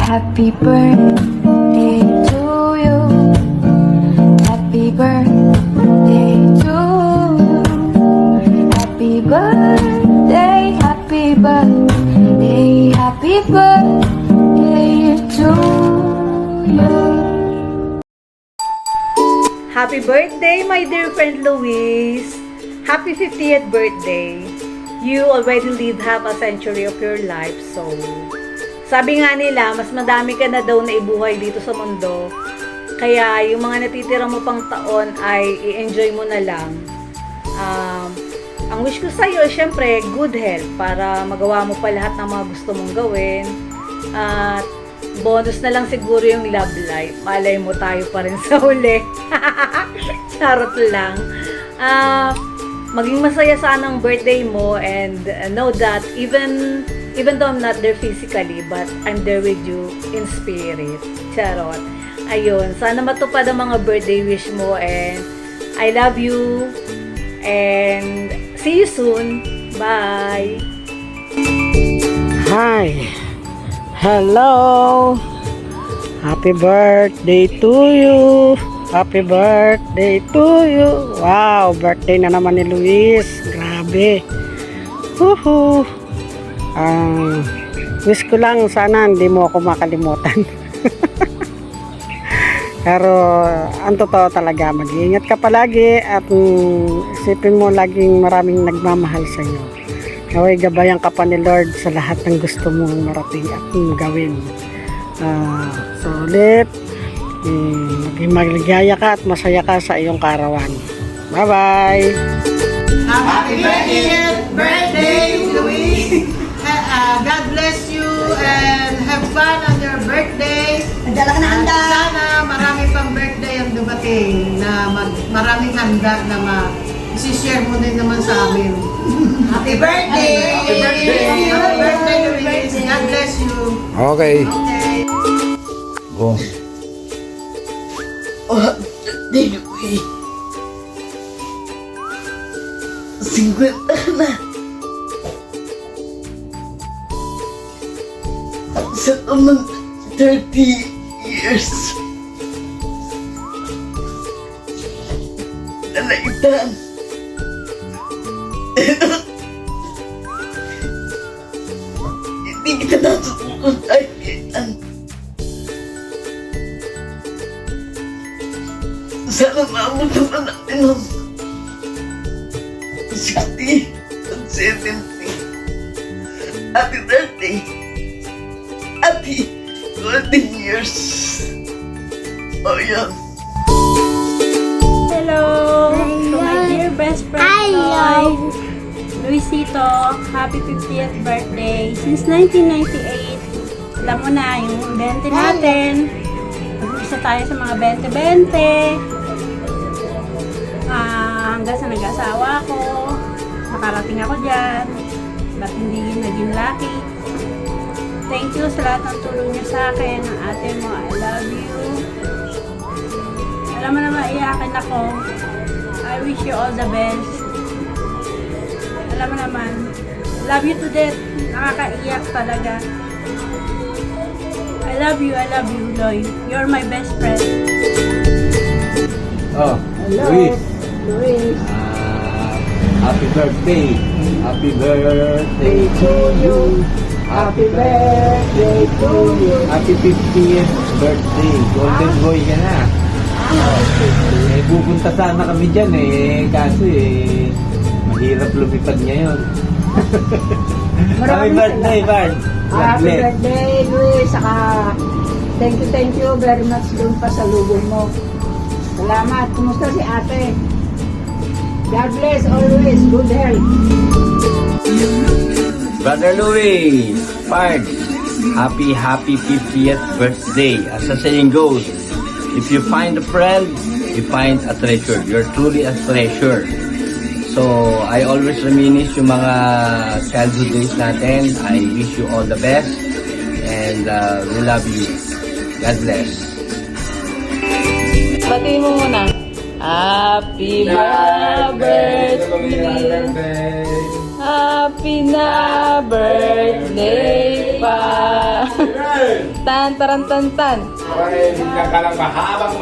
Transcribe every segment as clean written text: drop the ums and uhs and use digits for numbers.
Happy birthday to you. Happy birthday to you. Happy birthday, happy birthday, happy birthday to you. Happy birthday, my dear friend Luis! Happy 50th birthday! You already lived half a century of your life, so sabi nga nila, mas madami ka na daw na ibuhay dito sa mundo. Kaya yung mga natitira mo pang taon ay i-enjoy mo na lang. Ang wish ko sa'yo, syempre, good health para magawa mo pa lahat ng mga gusto mong gawin. At bonus na lang siguro yung love life. Malay mo tayo pa rin sa huli. Charot lang. Maging masaya sana ang birthday mo, and know that even though I'm not there physically, but I'm there with you in spirit. Charot. Ayun, sana matupad ang mga birthday wish mo, and I love you, and see you soon. Bye! Hi! Hello! Happy birthday to you! Happy birthday to you! Wow! Birthday na naman ni Luis! Grabe! Woohoo! Wish ko lang sana hindi mo ako makalimutan. Pero ang totoo talaga, mag-iingat ka palagi at isipin mo laging maraming nagmamahal sa iyo. Naway gabayan ka pa ni Lord sa lahat ng gusto mong marating at gawin. So ulit, maging maligaya ka at masaya ka sa iyong karawan. Bye-bye! Happy birthday, Louis! God bless you and have fun on your birthday. Sana marami pang birthday ang dumating na maraming handa na isi-share mo din naman sa amin. Happy birthday! Happy birthday! Happy birthday, Louis! God bless you! Okay. Okay. Go. Birthday, Louis. 50 ka na. Sa naman 30 years. Nalaitan. Hindi kita nasusunod again. Sana maabot naman natin ng 60 at 70. Happy birthday! Happy golden years! Oh, yeah. Hello! To my dear best friend, Luisito, happy 50th birthday. Since 1998, alam mo na yung 20 natin. Mag-isa tayo sa mga 20-20. Hanggang sa nag-asawa ko, nakarating ako dyan. Ba't hindi naging lucky? Thank you sa lahat ng tulong niyo sa akin, ng ate mo. I love you. Alam mo naman, iyakin ako. I wish you all the best. Alam mo naman, love you to death. Nakakaiyak talaga. I love you, Loy. You're my best friend. Oh, Hello. Luis. Happy birthday. Happy birthday to you. Happy birthday to you. Happy 50th birthday. Golden boy ka na. Pupunta sana kami dyan kaso mahirap lumipad ngayon. Happy birthday, Bard. Happy birthday, Luis. Saka, thank you very much doon pa sa lubong mo. Salamat. Kumusta si ate? God bless always. Good health. Brother Louis, Bard, happy 50th birthday. As the saying goes, if you find a friend, you find a treasure. You're truly a treasure. So, I always reminisce yung mga childhood days natin. I wish you all the best. And we love you. God bless. Batiin mo muna. Happy birthday. Happy na birthday pa. Tan, taran, tan, tan. Ay, bigyan ka ng mahabang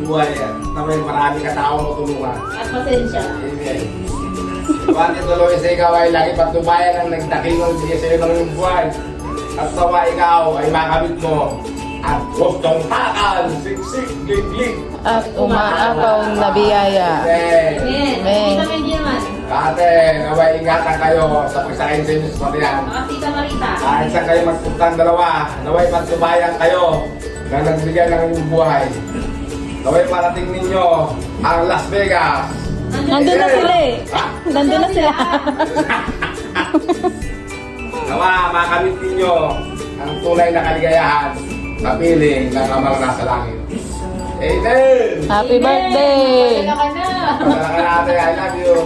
buhay. Naway marami ka tao matulungan. At pasensya. Amen. Pati tuloy sa ikaw ay lagi patubayan ang nagdakingon siya sa iyo ng iyong buhay. At nawa ikaw ay makamit mo at gustong takal, siksik, glig-glig. At umaapaw na biyaya. Amen. Amen. Tita Mendy naman. Ate, naway ingatan kayo sa pagsakayin sa inyo sa patihan. Tita Marita. Kahit saan kayo magpuntang dalawa, naway patubayan kayo na nagbigay ng inyong buhay. Naway parating ninyo ang Las Vegas. Nandun na sila eh. Nandun na sila. Nawa, makamit ninyo ang tunay na kaligayahan na piling ng amang nasa langit. Amen! Happy birthday! Pagkala ka natin, I love you!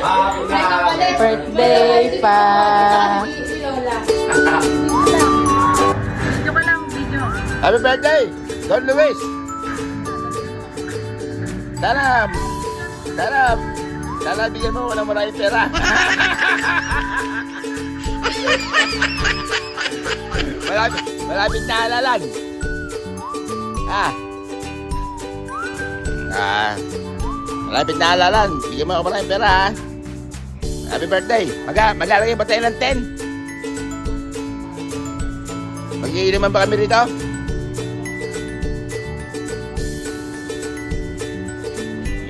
Happy na! Birthday pa! Happy birthday, Don Luis! Sana bigyan mo ng maraming pera. Malapit na halalan. Malapit na halalan. Bigyan mo ako maraming pera, ha? Happy birthday. Maglalagay ba tayo ng 10? Mag-iinuman ba kami rito?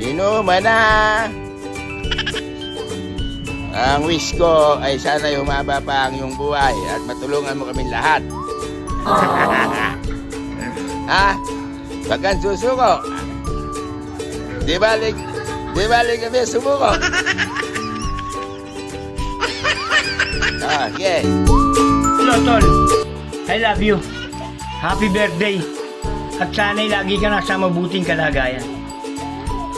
Inuman na. Ang wish ko ay sana'y humaba pa ang iyong buhay at matulungan mo kami lahat. Ha? Wag kang susuko. Di balik kami sumuko. Okay. Hello, Tol. I love you. Happy birthday. At sana'y lagi ka nasa mabuting kalagayan.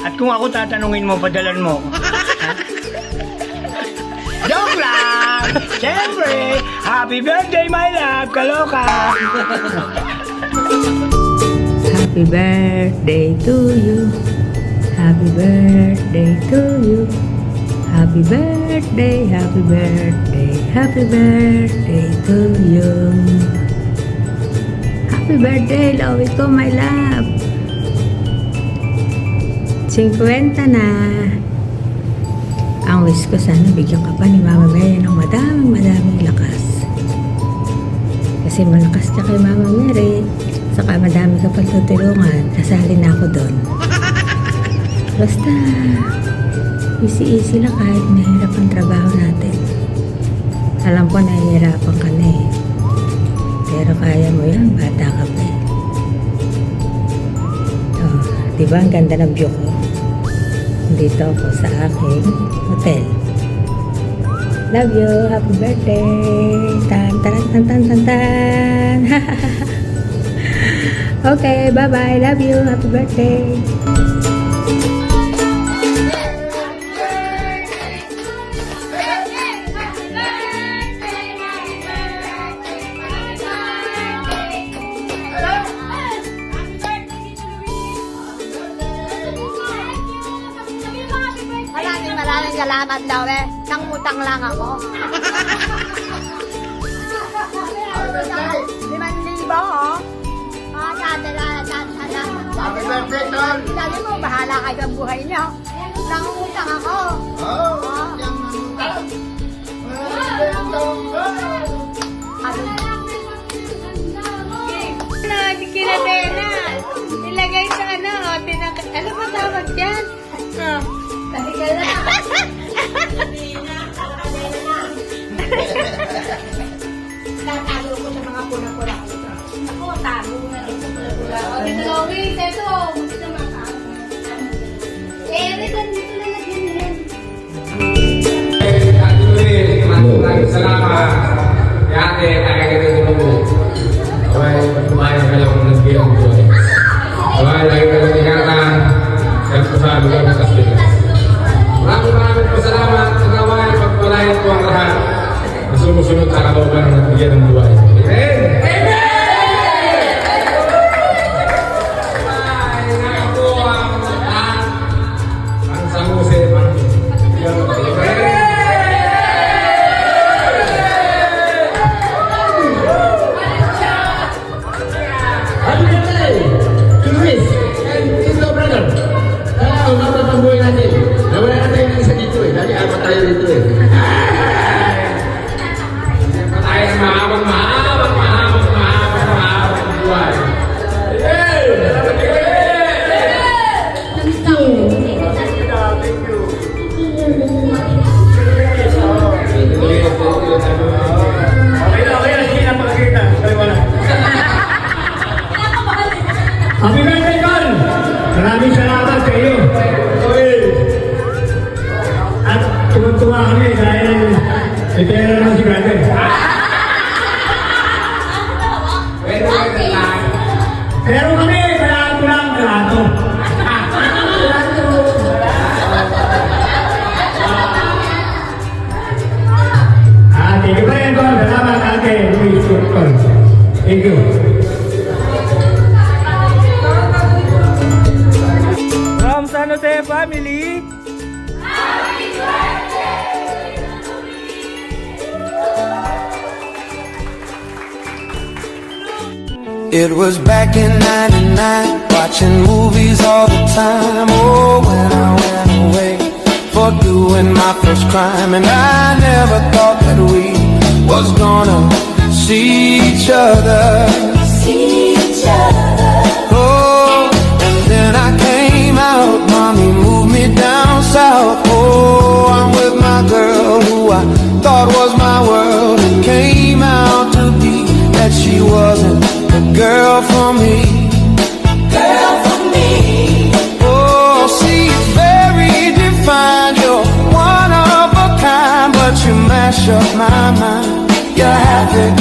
At kung ako tatanungin mo, padalan mo. Ha? Joke lang! Siyempre! Happy birthday, my love! Kaloka! Happy birthday to you. Happy birthday to you. Happy birthday, happy birthday, happy birthday to you. Happy birthday, Loie ko, my love. 50 na. Ang wish ko sana bigyan ka pa ni Mama Mary ng madaming lakas. Kasi malakas ka kay Mama Mary. Saka madami ka pang tutulungan. Kasali na ako doon. Basta, easy lang kahit mahirap ang trabaho natin. Alam ko nahihirapan ka na eh. Pero kaya mo yan, bata ka pa eh. Oh, diba ang ganda ng view ko? Dito ako sa aking hotel. Love you, happy birthday! Tan tan tan tan tan tan. Okay, bye-bye. Love you, happy birthday! Maraming salamat daw eh. Nangutang lang ako. 5,000 oh. Happy birthday, Tol! Sabi mo, bahala kayo ang buhay niyo. Nangutang ako. Kinatena. Ilagay sa ano ba tawag dyan? Tahigal na. Tatalo ko sa mga pula-pula. Ako, tago na rin sa pula-pula. O, dito Lois, eto. Buti na makakaw. Dito na lagyan na yan. Ate Luis, maraming salamat. Ate, nakakita mo. Okay, patumayan kayo kung nag-ilang buhay. Okay, lagi ka lang ingatan. Sabi ko sa Pinas. Maraming po salamat. Nagaway, pagpalayan po ang lahat. Sumusunod sa kalooban ng nagbigyan ng buhay. Amen! Ang samusin, ang Tayo ng mahabang buhay. Happy birthday, Carl! Maraming salamat sa iyo. At tuwa kami dahil may pera naman si brother. Pero kami, kalato lang, kalato. Thank you pa rin, Carl. Salamat, ate. Luis, Carl. Thank you. From San Jose family. It was back in '99, watching movies all the time. Oh, when I went away for doing my first crime, and I never thought that we was gonna see each other. Oh, and then I came out, mommy moved me down south. Oh, I'm with my girl who I thought was my world. It came out to be that she wasn't the girl for me. Oh, see, it's very defined. You're one of a kind, but you mash up my mind. You're half it